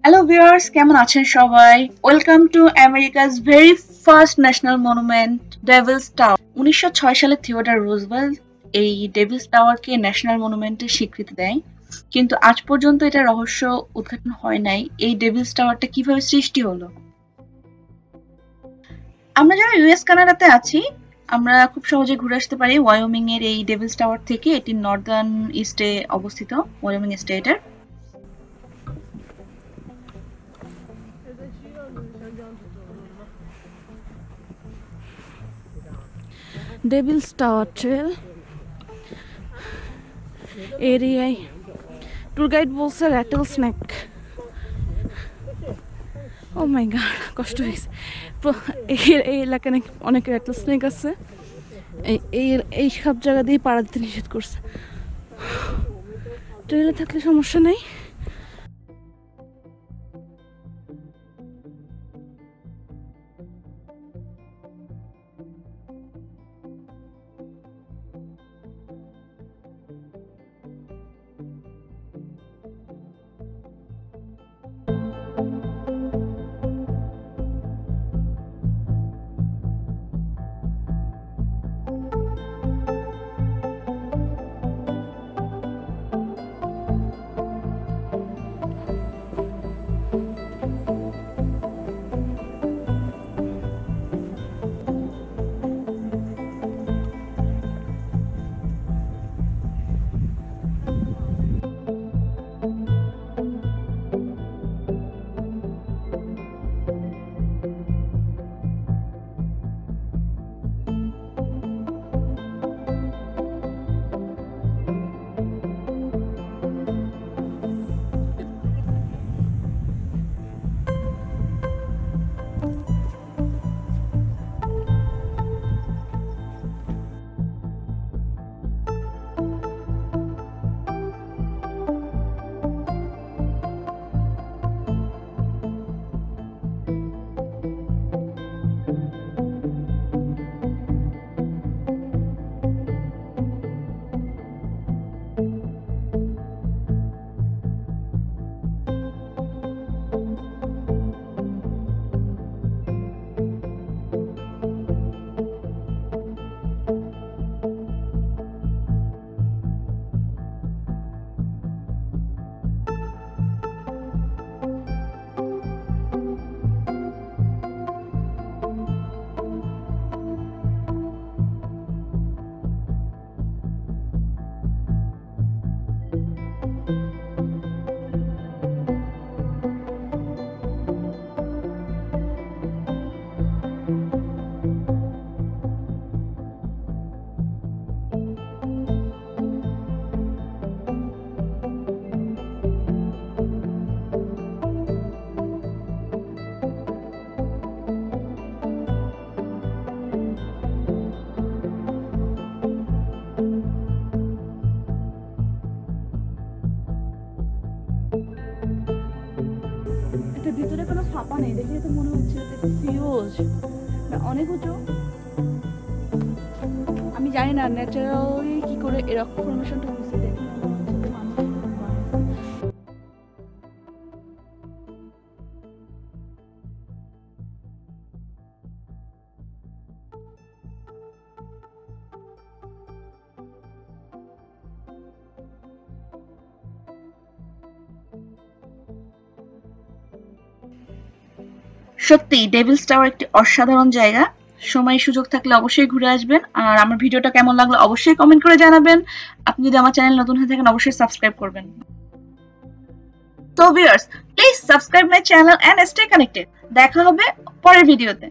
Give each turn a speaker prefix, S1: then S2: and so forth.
S1: Hello viewers, কেমন আছেন সবাই? Welcome to Americas very first national monument Devil's tower. 1906 সালে থিওডর রুজভেল্ট এই ডেভিলস টাওয়ারকে ন্যাশনাল মনুমেন্টের স্বীকৃতি দেয়, কিন্তু আজ পর্যন্ত এটা রহস্য উদ্ঘাটন হয় নাই এই ডেভিলস টাওয়ারটা কিভাবে সৃষ্টি হলো। আমরা যারা ইউএস কানাডাতে আছি, আমরা খুব সহজে ঘুরে আসতে পারি ওয়াইওমিং এর এই ডেভিলস টাওয়ার থেকে। এটি নর্দার্ন ইস্টে অবস্থিত, ওয়াইওমিং স্টেটের।
S2: ডেভিলস টাওয়ার ট্রেল এরিয়ায় ট্যুর গাইড বলছে র্যাটেল স্নেক। ও মাই গড, কষ্ট হয়েছে। এই এলাকায় নাকি অনেক র্যাটেল স্নেক আছে। এই সব জায়গা দিয়ে পাড়া দিতে নিষেধ করছে। ট্রেলে থাকলে সমস্যা নেই। ভিতরে কোনো ফাঁপা নেই, দেখে তো মনে হচ্ছে ফিউজ অনেক উঁচু। আমি জানি না ন্যাচারালি কি করে এরকম ফরমেশনটা হয়েছে। দেখে
S1: সত্যি ডেভিলস টাওয়ার একটি অসাধারণ জায়গা। সময় সুযোগ থাকলে অবশ্যই ঘুরে আসবেন। আর আমার ভিডিওটা কেমন লাগলো অবশ্যই কমেন্ট করে জানাবেন। আপনি যদি আমার চ্যানেল নতুন হয়ে থাকেন অবশ্যই সাবস্ক্রাইব করবেন। So viewers, please subscribe my channel and stay connected. দেখা হবে পরের ভিডিওতে।